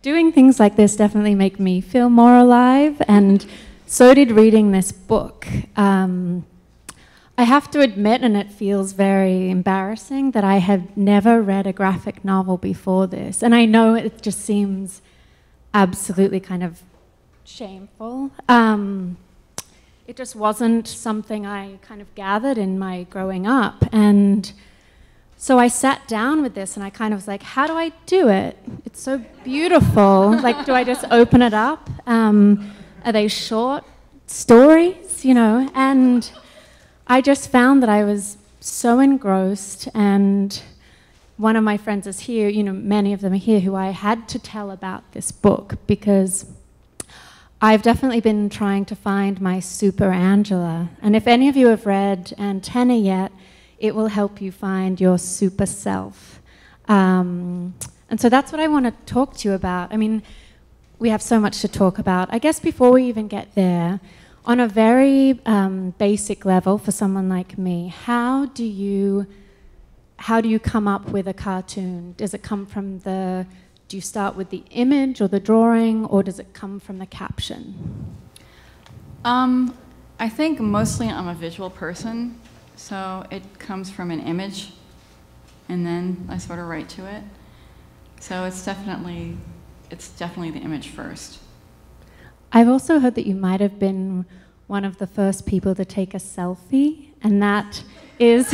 doing things like this definitely make me feel more alive, and so did reading this book. I have to admit, and it feels very embarrassing, that I had never read a graphic novel before this. And I know it just seems absolutely kind of shameful. It just wasn't something I kind of gathered in my growing up. And so I sat down with this and I kind of was like, how do I do it? It's so beautiful. Like, do I just open it up? Are they short stories, you know? And I just found that I was so engrossed, and one of my friends is here, you know, many of them are here, who I had to tell about this book, because I've definitely been trying to find my super Angela. And if any of you have read Antenna yet, it will help you find your super self. And so that's what I want to talk to you about. I mean, we have so much to talk about. I guess before we even get there, on a very basic level for someone like me, how do you come up with a cartoon? Does it come from do you start with the image or the drawing, or does it come from the caption? I think mostly I'm a visual person, so it comes from an image, and then I sort of write to it. So it's definitely the image first. I've also heard that you might have been one of the first people to take a selfie, and that is,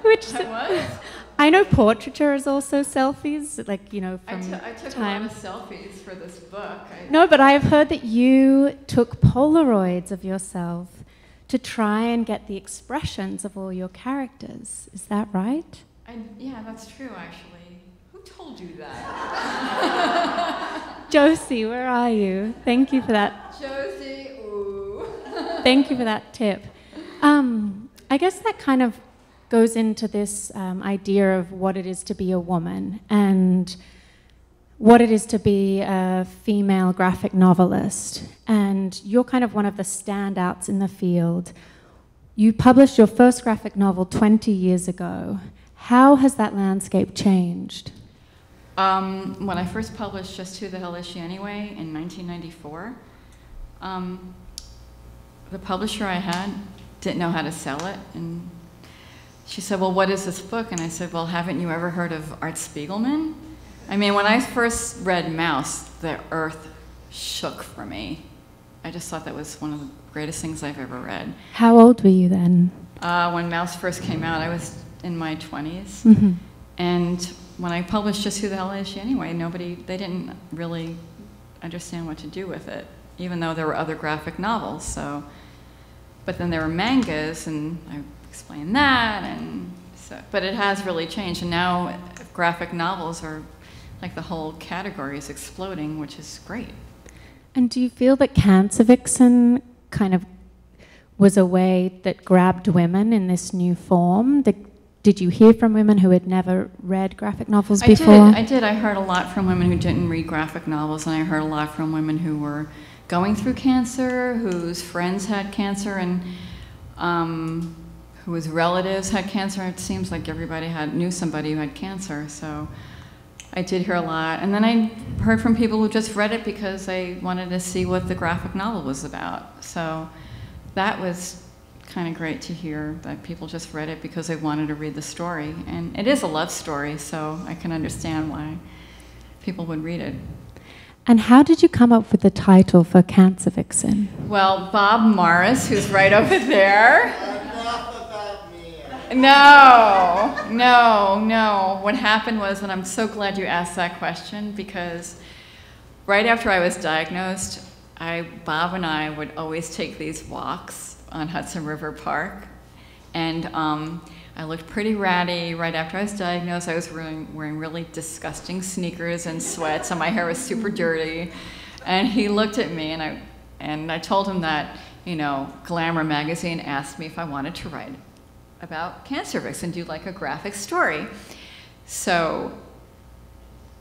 which I know portraiture is also selfies, like, you know, from I took time. a lot of selfies for this book. No, but I've heard that you took Polaroids of yourself to try and get the expressions of all your characters. Is that right? Yeah, that's true, actually. Who told you that? Josie, where are you? Thank you for that. Josie, ooh. Thank you for that tip. I guess that kind of goes into this idea of what it is to be a woman and what it is to be a female graphic novelist. And you're kind of one of the standouts in the field. You published your first graphic novel 20 years ago. How has that landscape changed? When I first published Just Who the Hell Is She Anyway in 1994, the publisher I had didn't know how to sell it, and she said, well, what is this book? And I said, well, haven't you ever heard of Art Spiegelman? I mean, when I first read Mouse, the earth shook for me. I just thought that was one of the greatest things I've ever read. How old were you then? When Mouse first came out, I was in my 20s. Mm-hmm. And when I published Just Who the Hell Is She Anyway, they didn't really understand what to do with it, even though there were other graphic novels. So, but then there were mangas, and I explained that, and so, but it has really changed. And now graphic novels are, like, the whole category is exploding, which is great. And do you feel that Cancer Vixen kind of was a way that grabbed women in this new form? Did you hear from women who had never read graphic novels before? I did. I heard a lot from women who didn't read graphic novels, and I heard a lot from women who were going through cancer, whose friends had cancer, and whose relatives had cancer. It seems like everybody knew somebody who had cancer, so I did hear a lot. And then I heard from people who just read it because they wanted to see what the graphic novel was about. So that was kind of great to hear, that people just read it because they wanted to read the story. And it is a love story, so I can understand why people would read it. And how did you come up with the title for Cancer Vixen? Well, Bob Morris, who's right over there. No. What happened was, and I'm so glad you asked that question, because right after I was diagnosed, Bob and I would always take these walks on Hudson River Park, and I looked pretty ratty right after I was diagnosed. I was wearing really disgusting sneakers and sweats, and my hair was super dirty. And he looked at me, and I told him that, you know, Glamour magazine asked me if I wanted to write about Cancer Vixen, do like a graphic story. So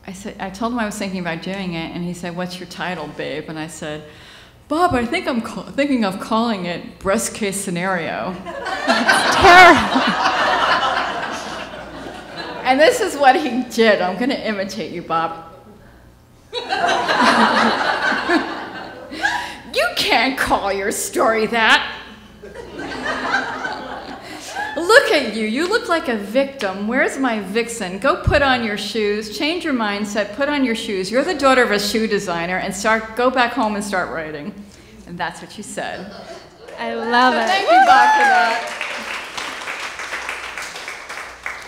I told him I was thinking about doing it, and he said, "What's your title, babe?" And I said, "Bob, I think I'm thinking of calling it Breast Case Scenario." It's terrible. And this is what he did. I'm going to imitate you, Bob. You can't call your story that. Look at you. You look like a victim. Where's my Vixen? Go put on your shoes. Change your mindset. Put on your shoes. You're the daughter of a shoe designer, and go back home and start writing. And that's what you said. I love it. Thank you, Bob, for that.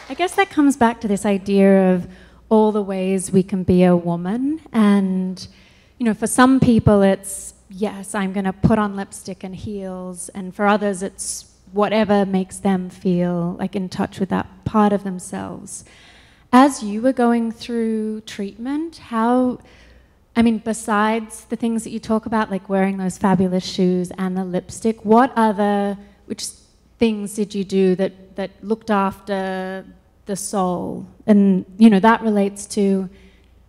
I guess that comes back to this idea of all the ways we can be a woman. And, you know, for some people it's, yes, I'm going to put on lipstick and heels. And for others it's whatever makes them feel like in touch with that part of themselves. As you were going through treatment, besides the things that you talk about, like wearing those fabulous shoes and the lipstick, which things did you do that looked after the soul? And, you know, that relates to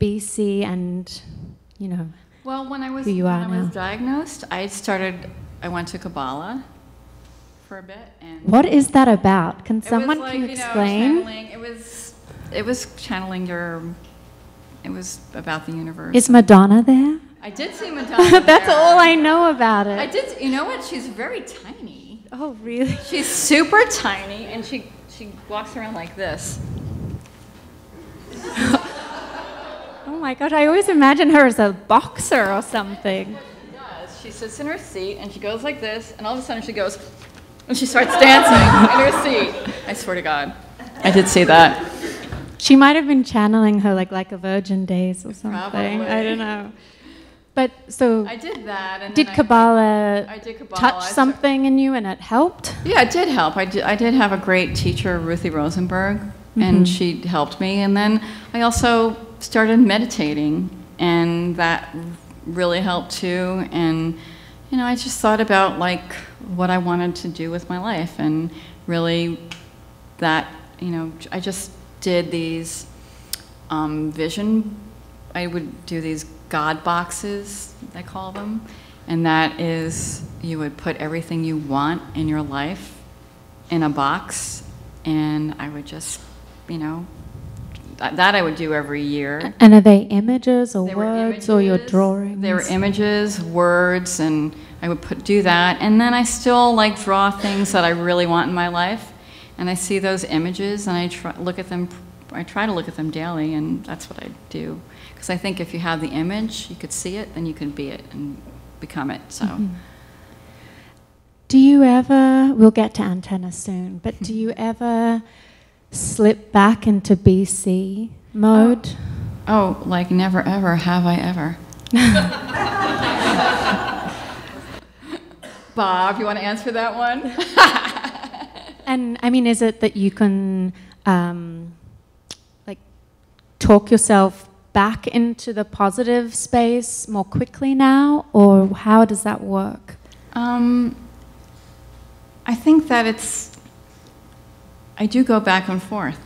BC and, you know, well, when I was diagnosed, I went to Kabbalah for a bit. And what is that about? Can someone explain? It was channeling it was about the universe. Is Madonna there? I did see Madonna That's all I know about it. I did, you know what? She's very tiny. Oh, really? She's super tiny, and she walks around like this. Oh my gosh, I always imagine her as a boxer or something. She does. She sits in her seat, and she goes like this, and all of a sudden she goes, and she starts dancing in her seat. I swear to God. I did see that. She might have been channeling her like a Virgin Days or something. Probably. I don't know. But so I did that. And did Kabbalah touch something in you and it helped? Yeah, it did help. I did have a great teacher, Ruthie Rosenberg, and she helped me. And then I also started meditating, and that really helped too. And, you know, I just thought about like what I wanted to do with my life, and really that, you know, I just did these I would do these God boxes, I call them, and that is, you would put everything you want in your life in a box, and I would just, you know, that I would do every year. And are they images or words or your drawings? They were images, words, and I would do that, and then I still like draw things that I really want in my life, and I see those images, and I try to look at them daily, and that's what I do. Because I think if you have the image, you could see it, then you can be it and become it. So, do you ever? We'll get to antenna soon, but do you ever slip back into BC mode? Oh, like never ever have I ever. Bob, you want to answer that one? And I mean, is it that you can like talk yourself back into the positive space more quickly now, or how does that work? I think that I do go back and forth,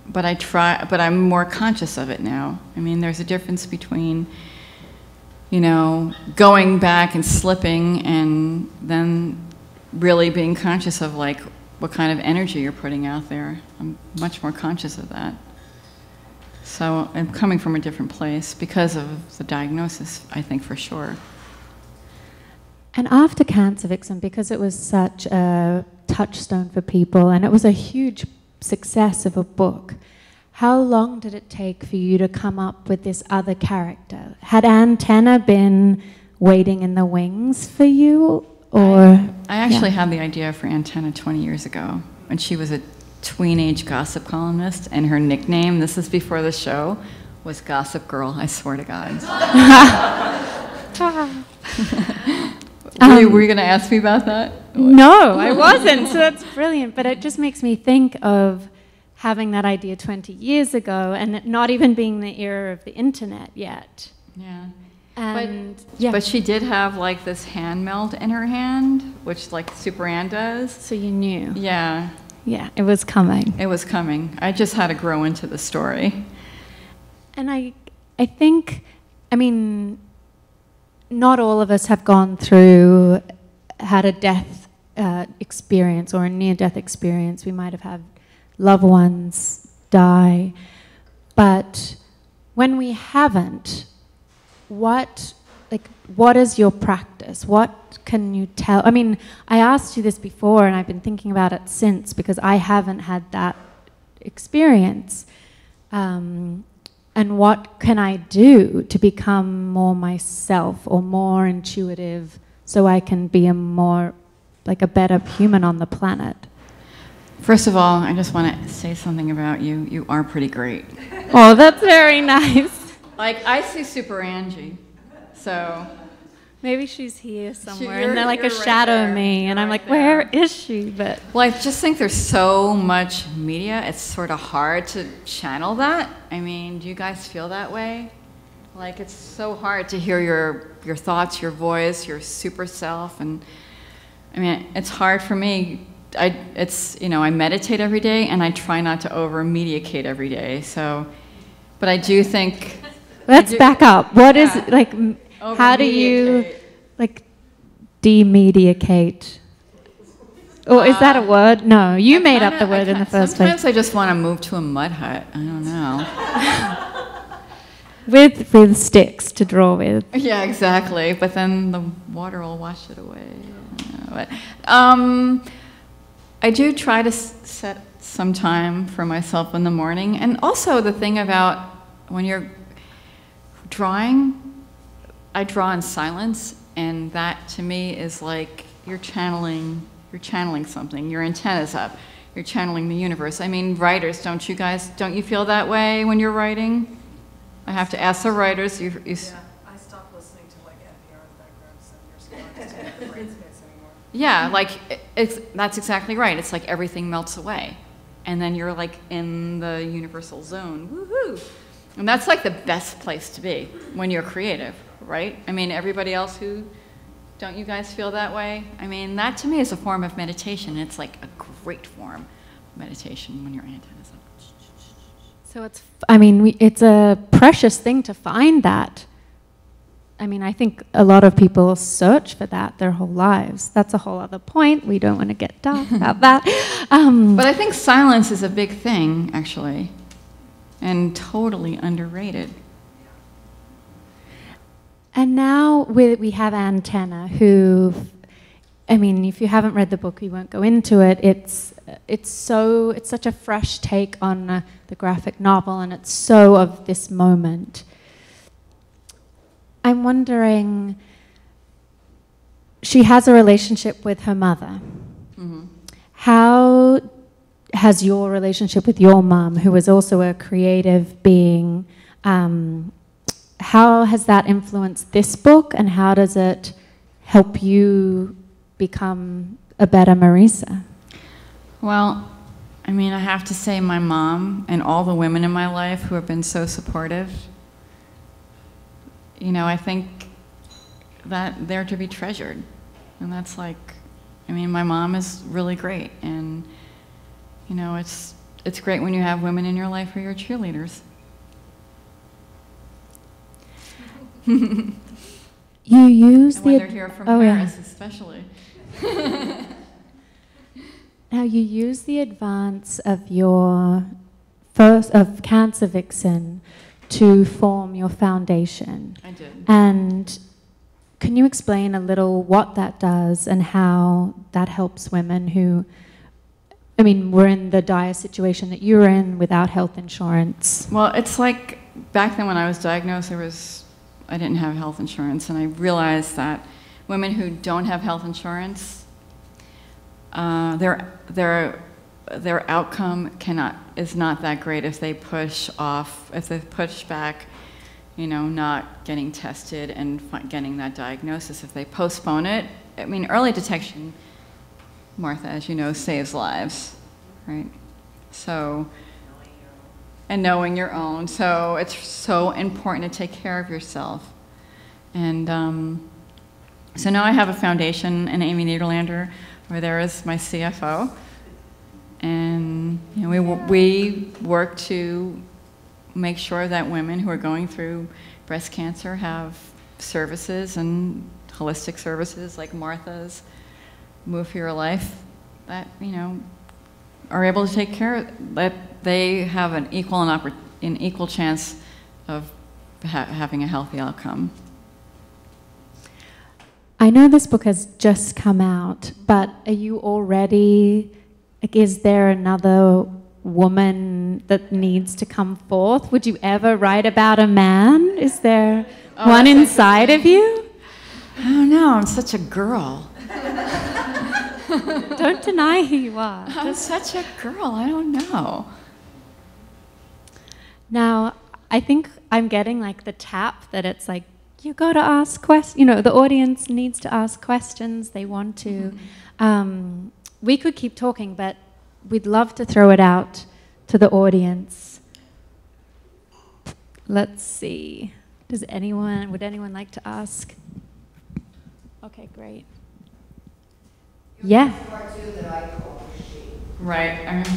but I'm more conscious of it now. I mean, there's a difference between, you know, going back and slipping and then really being conscious of like what kind of energy you're putting out there. I'm much more conscious of that. So I'm coming from a different place because of the diagnosis, I think, for sure. And after Cancer Vixen, because it was such a touchstone for people, and it was a huge success of a book, how long did it take for you to come up with this other character? Had Antenna been waiting in the wings for you? Or I actually had the idea for Antenna 20 years ago, when she was a tween-age gossip columnist, and her nickname, this is before the show, was Gossip Girl, I swear to God. Were you going to ask me about that? No, I wasn't, so that's brilliant. But it just makes me think of having that idea 20 years ago, and it not even being the era of the internet yet. Yeah. But she did have like this hand melt in her hand, which like Super Ann does. So you knew. Yeah. Yeah, it was coming. It was coming. I just had to grow into the story. And I think, I mean, not all of us have gone through, had a death experience or a near-death experience. We might have had loved ones die. But when we haven't, what is your practice? What can you tell? I mean, I asked you this before, and I've been thinking about it since, because I haven't had that experience. And what can I do to become more myself or more intuitive so I can be a more, like a better human on the planet? First of all, I just want to say something about you. You are pretty great. Oh, that's very nice. Like, I see Super Angie, so... Maybe she's here somewhere, You're and they're like a right shadow there. me, and You're I'm right like, where there. is she? But Well, I just think there's so much media, it's sort of hard to channel that. I mean, do you guys feel that way? Like, it's so hard to hear your thoughts, your voice, your super self, and I mean, it's hard for me. I meditate every day, and I try not to over-mediacate every day, so, but I do think... let's back up. What is, like, how do you, like, demediacate? Or is that a word? No, you made up the word in the first place. Sometimes I just want to move to a mud hut. I don't know. With sticks to draw with. Yeah, exactly. But then the water will wash it away. But, I do try to set some time for myself in the morning. And also the thing about when you're drawing, I draw in silence, and that to me is like you're channeling something. Your antenna's up. You're channeling the universe. I mean, writers, don't you feel that way when you're writing? I have to ask the writers. Yeah, I stopped listening to like NPR in the background, so you're still not just in the brain space anymore. Yeah, like that's exactly right. It's like everything melts away, and then you're like in the universal zone. Woohoo! And that's like the best place to be when you're creative, right? I mean, everybody else don't you guys feel that way? I mean, that to me is a form of meditation. It's like a great form of meditation when your antenna's up. So it's a precious thing to find that. I mean, I think a lot of people search for that their whole lives. That's a whole other point. We don't want to get dark about that. But I think silence is a big thing, actually, and totally underrated. And now we have Antenna, who, I mean, if you haven't read the book, we won't go into it. It's such a fresh take on the graphic novel, and it's so of this moment. I'm wondering, she has a relationship with her mother. Mm-hmm. How has your relationship with your mom, who is also a creative being, how has that influenced this book, and how does it help you become a better Marisa? Well, I mean, I have to say my mom and all the women in my life who have been so supportive, you know, I think that they're to be treasured. And that's like, I mean, my mom is really great. And, you know, it's great when you have women in your life who are your cheerleaders. You use and when they're here from Paris, especially. Now, you use the advance of Cancer Vixen to form your foundation. I did. And can you explain a little what that does and how that helps women who, I mean, were in the dire situation that you were in without health insurance? Well, it's like back then when I was diagnosed, I didn't have health insurance, and I realized that women who don't have health insurance, their outcome is not that great if they push back, you know, not getting tested and getting that diagnosis. If they postpone it, I mean, early detection, Martha, as you know, saves lives, right? So, and knowing your own. So it's so important to take care of yourself. And so now I have a foundation, and Amy Niederlander, where there is my CFO. And you know, we work to make sure that women who are going through breast cancer have services and holistic services like Martha's Move for Your Life that, you know, are able to take care of, that they have an equal chance of having a healthy outcome. I know this book has just come out, but are you already, like, is there another woman that needs to come forth? Would you ever write about a man? Is there one inside of you? I don't know, I'm such a girl. Don't deny who you are. I'm such a girl, I don't know. Now, I think I'm getting like the tap that it's like, you got to ask questions. You know, the audience needs to ask questions. They want to. We could keep talking, but we'd love to throw it out to the audience. Let's see. Would anyone like to ask? Okay, great. Yeah. Part two that I call she. Right. And I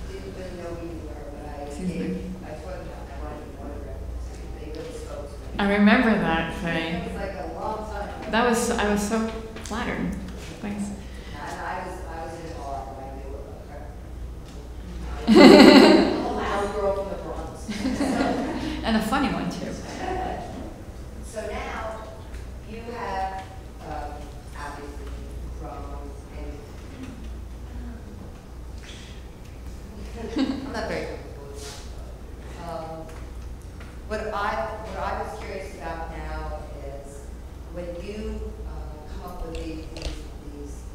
didn't really know who you were, but I told them I wanted to autograph it. They really spoke to me. I remember that thing. It was like a long time ago. I was so flattered. Thanks. And I was in awe when I knew her. A whole house girl from the Bronx. And a funny one, too. So now you have obviously grown and I'm not very comfortable with that. What I was curious about now is when you come up with these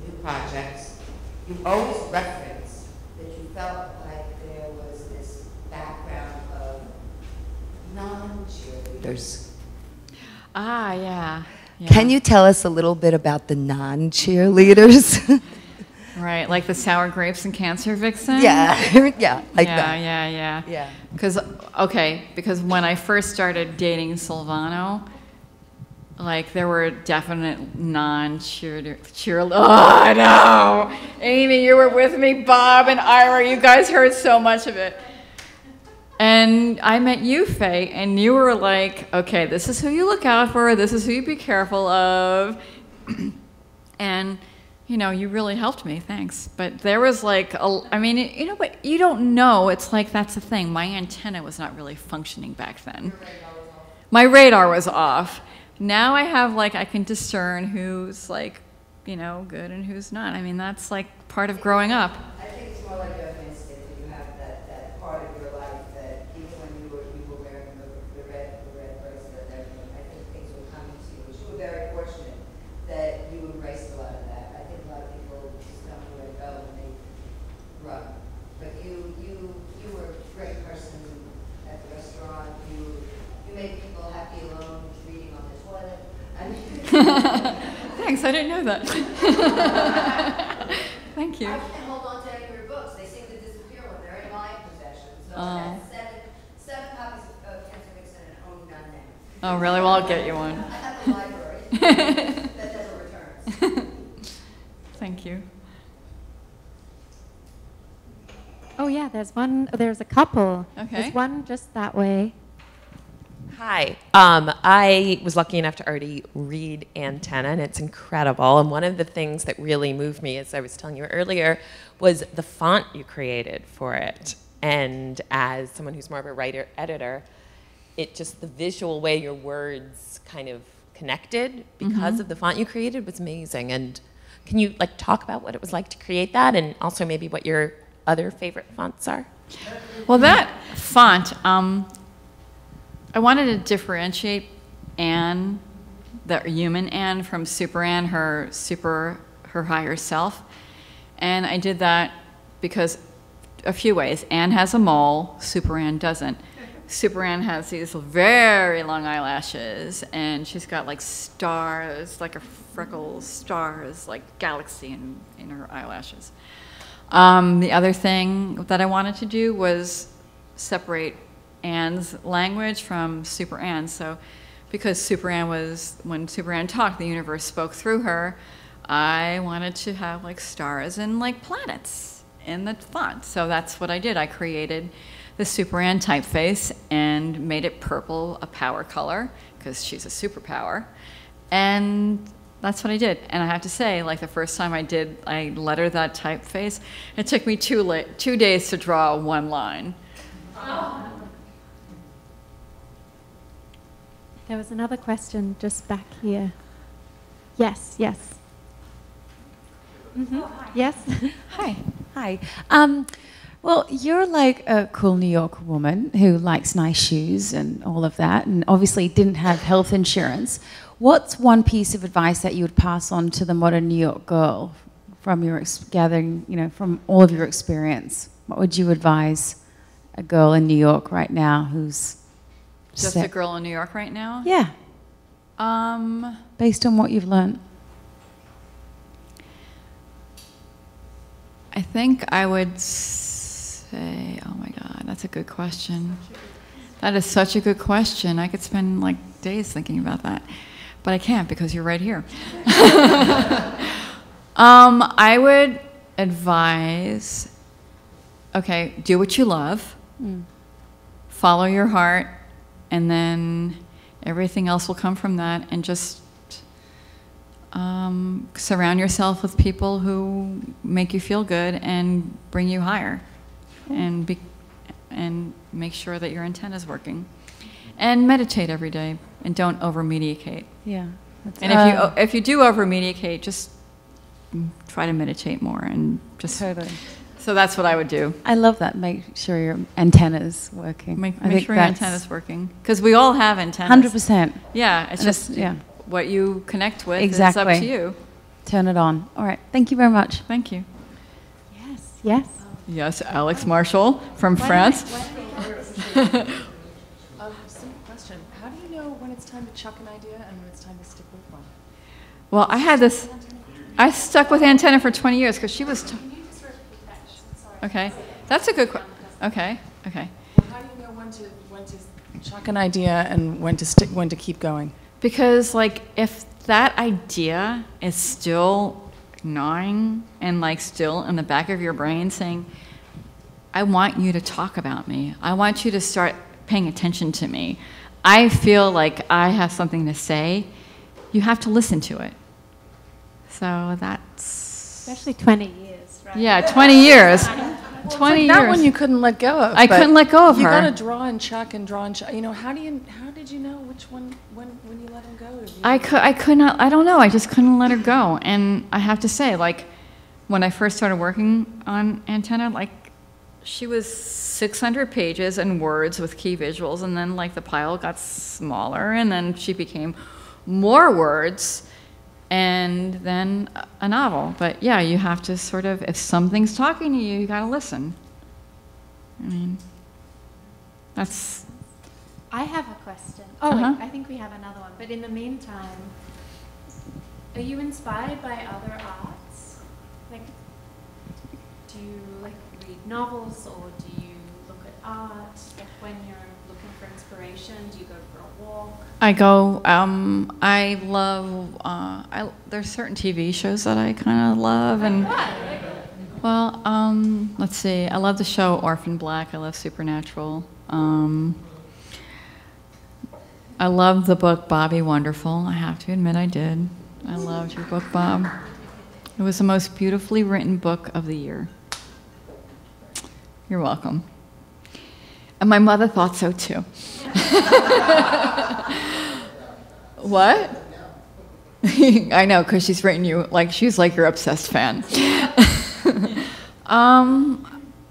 new projects, you always reference that you felt like there was this background of non-cheerleaders. Ah, yeah. Can you tell us a little bit about the non-cheerleaders? Right, like the sour grapes and cancer vixen? Yeah, yeah, like that. Yeah. Because when I first started dating Silvano, like there were definite non-cheerleaders. Oh, I know! Amy, you were with me, Bob and Ira, you guys heard so much of it. And I met you, Faye, and you were like, okay, this is who you look out for, this is who you be careful of. And, you know, you really helped me, thanks. But there was like, I mean, you know, but you don't know, it's like, that's the thing. My antenna was not really functioning back then. My radar was off. Now I have, like, I can discern who's, like, you know, good and who's not. I mean, that's, like, part of growing up. I think it's more like you have an instinct that you have that part of your life that even when you were wearing the red bracelet and everything, I think things were coming to you. But you were very fortunate that you embraced a lot of that. I think a lot of people just don't know where to go when they run. But you were a great person at the restaurant. You made people happy alone reading on the toilet. I mean, Thanks, I didn't know that. Thank you. I can't hold on to any of your books. They seem to disappear when they're in my possession. So I have seven copies of Cancer Vixen and own none now. Oh, really? Well, I'll get you one. I have a library that never returns. Thank you. Oh yeah, there's a couple. Okay. There's one just that way. Hi. I was lucky enough to already read Antenna, and it's incredible. And one of the things that really moved me, as I was telling you earlier, was the font you created for it. And as someone who's more of a writer-editor, the visual way your words kind of connected because of the font you created was amazing. And can you talk about what it was like to create that, and also maybe what your other favorite fonts are? Well, that font, I wanted to differentiate Anne, the human Anne, from Super Anne, her higher self. And I did that because a few ways. Anne has a mole, Super Anne doesn't. Super Anne has these very long eyelashes, and she's got like stars, like a freckle stars, like galaxy in her eyelashes. The other thing that I wanted to do was separate Anne's language from Super Anne. So because Super Anne when Super Anne talked, the universe spoke through her, I wanted to have like stars and like planets in the font. So that's what I did. I created the Super Anne typeface and made it purple, a power color, because she's a superpower. And that's what I did. And I have to say, like the first time I lettered that typeface, it took me 2 days to draw one line. There was another question just back here. Yes, yes. Yes. Hi. Hi. Well, you're like a cool New York woman who likes nice shoes and all of that, and obviously didn't have health insurance. What's one piece of advice that you would pass on to the modern New York girl from your gathering, from all of your experience? What would you advise a girl in New York right now who's Just a girl in New York right now? Yeah. Based on what you've learned. I think I would say, oh my God, that's a good question. That is such a good question. I could spend like days thinking about that, but I can't because you're right here. I would advise, okay, do what you love, follow your heart, and then everything else will come from that, and just surround yourself with people who make you feel good and bring you higher, and make sure that your antenna is working, and meditate every day, and don't over medicate. Yeah. And if you do over medicate, just try to meditate more, and just Totally. So that's what I would do. I love that. Make sure your antenna's working. Make sure your antenna's working, because we all have antennas. 100%. Yeah, it's just what you connect with. Exactly. It's up to you. Turn it on. All right. Thank you very much. Thank you. Yes, yes. Yes, Alex Marshall from France. Simple question. How do you know when it's time to chuck an idea and when it's time to stick with one? Well, I stuck with Antenna for 20 years because she was. Okay, that's a good question. Okay. Well, how do you know when to chuck an idea and when to keep going? Because like if that idea is still gnawing and like still in the back of your brain saying, I want you to talk about me. I want you to start paying attention to me. I feel like I have something to say. You have to listen to it. So that's... Especially 20 years, right? Yeah, 20 years. 20 years. That one you couldn't let go of. I couldn't let go of her. You got to draw and chuck and draw and chuck. How did you know which one when you let him go? I could not. I don't know. I just couldn't let her go. And I have to say, like, when I first started working on Antenna, like, she was 600 pages and words with key visuals, and then like the pile got smaller, and then she became more words, and then a novel. But yeah, you have to sort of, if something's talking to you, you got to listen. I mean, that's... I have a question. Oh, wait, I think we have another one. But in the meantime, are you inspired by other arts? Like, do you like read novels, or do you look at art? Like when you're looking for inspiration, do you go for a walk? I go, I love, there's certain TV shows that I kind of love, and, well, let's see, I love the show Orphan Black, I love Supernatural, I love the book Bobby Wonderful, I have to admit I did. I loved your book, Bob. It was the most beautifully written book of the year. You're welcome. And my mother thought so too. What? I know, because she's written you, like, she's like your obsessed fan.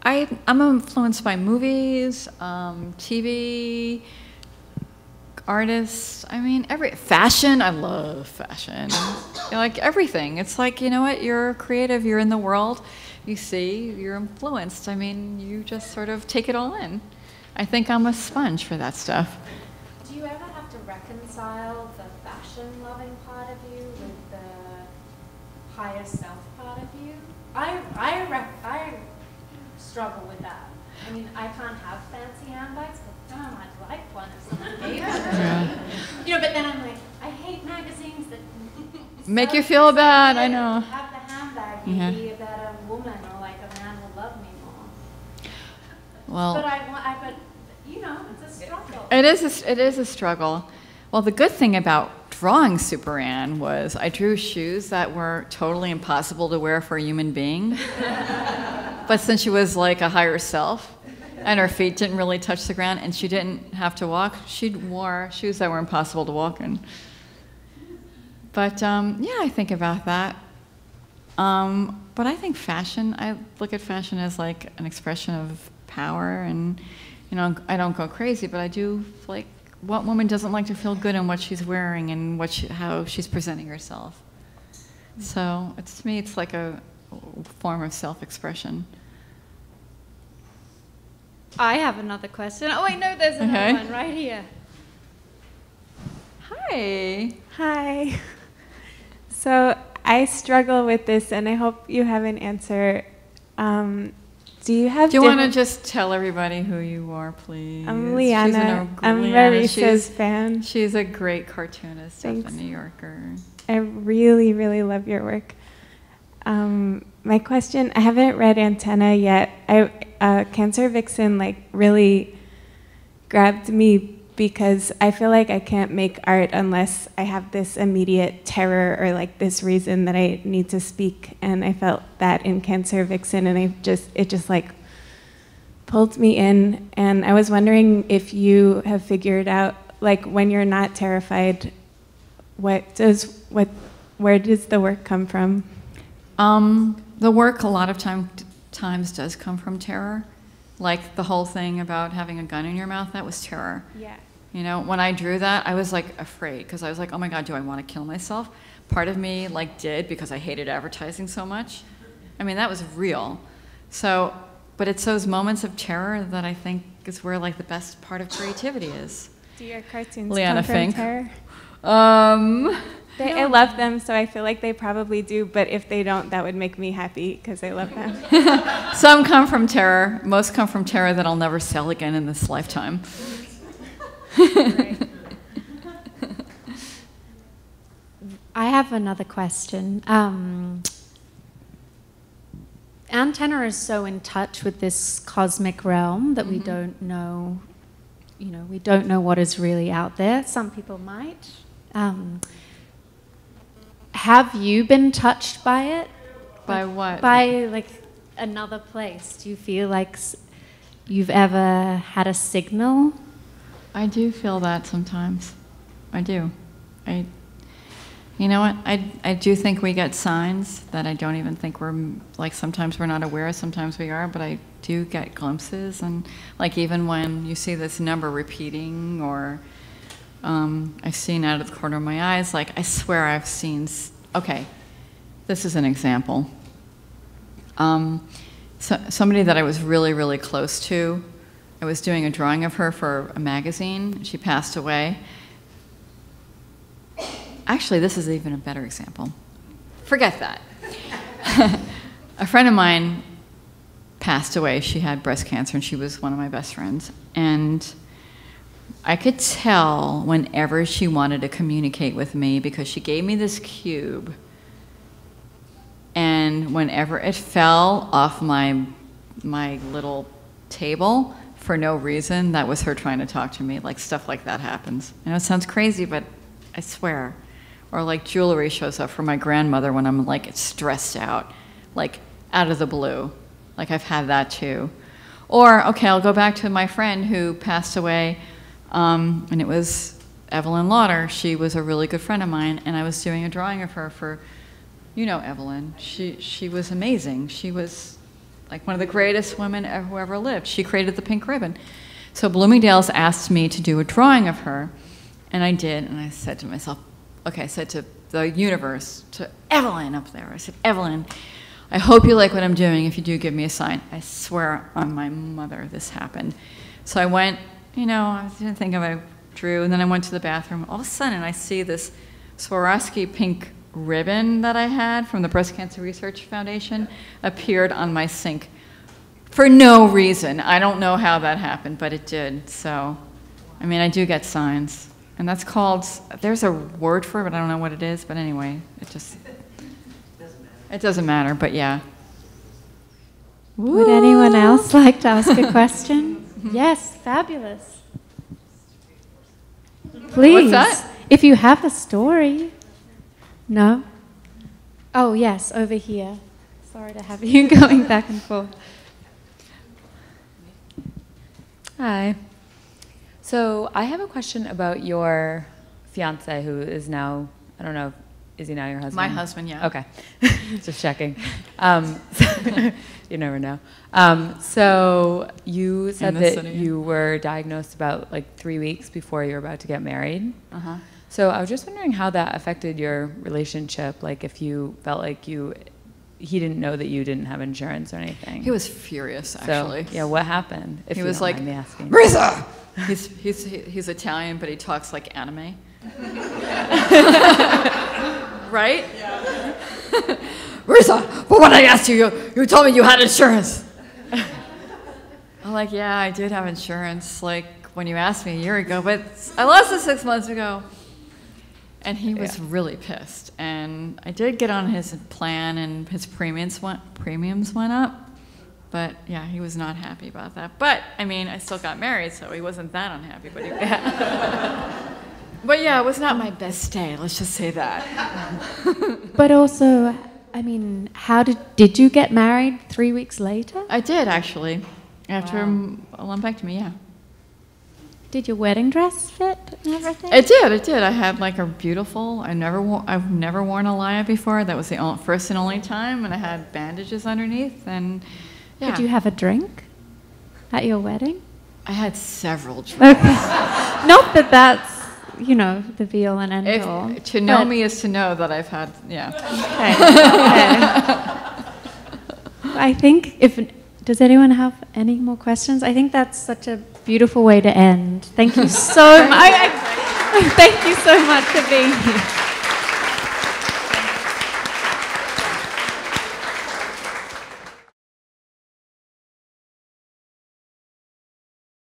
I'm influenced by movies, TV, artists. I mean, fashion. I love fashion. Like everything. It's like, you know what? You're creative. You're in the world. You see. You're influenced. I mean, you just sort of take it all in. I think I'm a sponge for that stuff. Do you ever have to reconcile the fashion-loving part of you with the higher self part of you? I struggle with that. I mean, I can't have fancy handbags, but damn, I'd like one if someone gave it to me. You know, but then I'm like, I hate magazines that make you feel bad. I know. Have the handbag, you'd be a better woman, or like a man will love me more. Well, but you know, it's a struggle. It is a struggle. Well, the good thing about drawing Super Ann was I drew shoes that were totally impossible to wear for a human being. But since she was like a higher self, and her feet didn't really touch the ground, and she didn't have to walk. She wore shoes that were impossible to walk in. But yeah, I think about that. But I think fashion, I look at fashion as like an expression of power, and you know, I don't go crazy, but I do like, what woman doesn't like to feel good in what she's wearing and how she's presenting herself? So to me, it's like a form of self-expression. I have another question. Oh, wait, no, there's another one right here. Hi. Hi. So I struggle with this, and I hope you have an answer. Do you want to just tell everybody who you are, please? I'm Leanna. I'm Marisa's fan. She's a great cartoonist. Thanks. At the New Yorker. I really, really love your work. My question, I haven't read Antenna yet. Cancer Vixen really grabbed me because I feel like I can't make art unless I have this immediate terror or this reason that I need to speak. And I felt that in Cancer Vixen, and it just pulled me in. And I was wondering if you have figured out, when you're not terrified, where does the work come from? The work a lot of times does come from terror. Like the whole thing about having a gun in your mouth, that was terror. Yeah. You know, when I drew that, I was afraid, because I was oh my God, do I want to kill myself? Part of me did, because I hated advertising so much. I mean, that was real. So, but it's those moments of terror that I think is where the best part of creativity is. Do your cartoons Leanna come from Fink. terror? No. I love them, so I feel like they probably do, but if they don't, that would make me happy, because I love them. Some come from terror. Most come from terror that I'll never sell again in this lifetime. I have another question. Antenna is so in touch with this cosmic realm that we don't know, we don't know what is really out there. Some people might. Have you been touched by it? By what? By another place. Do you feel like you've ever had a signal? I do feel that sometimes. I do. You know what? I do think we get signs that I don't even think we're, sometimes we're not aware, sometimes we are, but I do get glimpses. And even when you see this number repeating, or I've seen out of the corner of my eyes, I swear I've seen, okay, this is an example. Somebody that I was really, really close to, I was doing a drawing of her for a magazine. She passed away. Actually, this is even a better example. Forget that. A friend of mine passed away. She had breast cancer, and she was one of my best friends. And I could tell whenever she wanted to communicate with me, because she gave me this cube, and whenever it fell off my little table for no reason, that was her trying to talk to me. Stuff like that happens. I know it sounds crazy, but I swear. Or jewelry shows up for my grandmother when I'm stressed out, out of the blue. I've had that too. Or, okay, I'll go back to my friend who passed away, and it was Evelyn Lauder. She was a really good friend of mine, and I was doing a drawing of her for, Evelyn. She was amazing. She was one of the greatest women who ever lived. She created the pink ribbon. So Bloomingdale's asked me to do a drawing of her, and I did, and I said to myself, okay, I said to the universe, to Evelyn up there, I said, Evelyn, I hope you like what I'm doing. If you do, give me a sign. I swear on my mother this happened. So I went, I didn't think of it, I drew, and then I went to the bathroom. All of a sudden, I see this Swarovski pink ribbon that I had from the Breast Cancer Research Foundation appeared on my sink for no reason. I don't know how that happened, but it did. So, I do get signs. And that's called, there's a word for it, but I don't know what it is. But anyway, it doesn't matter, but yeah. Would anyone else like to ask a question? Yes, fabulous. Please. What's that? If you have a story. No? Oh, yes, over here. Sorry to have you going back and forth. Hi. So I have a question about your fiance, who is now, I don't know, is he now your husband? My husband, yeah. Okay, just checking. You never know. So you said that you were diagnosed about like 3 weeks before you were about to get married. Uh-huh. So I was just wondering how that affected your relationship, like if you felt like he didn't know that you didn't have insurance or anything. He was furious, actually. So, yeah, what happened? If he you was don't like, mind me asking. Marisa! He's Italian, but he talks like anime. Right? Yeah. Marisa, but when I asked you, you told me you had insurance. I'm like, yeah, I did have insurance, like when you asked me a year ago, but I lost it 6 months ago. And he was really pissed. And I did get on his plan, and his premiums went up. But yeah, he was not happy about that. But I mean, I still got married, so he wasn't that unhappy. But yeah, it was not my best day. Let's just say that. But also, I mean, did you get married 3 weeks later? I did actually, after a lumpectomy. Yeah. Did your wedding dress fit and everything? It did. I had like a beautiful. I've never worn a laya before. That was the first and only time, and I had bandages underneath. And yeah. Did you have a drink at your wedding? I had several drinks. Okay. Not that that's, the be all and end all. To know me is to know that I've had, yeah. Okay. I think does anyone have any more questions? I think that's such a beautiful way to end. Thank you so much. Thank you so much for being here.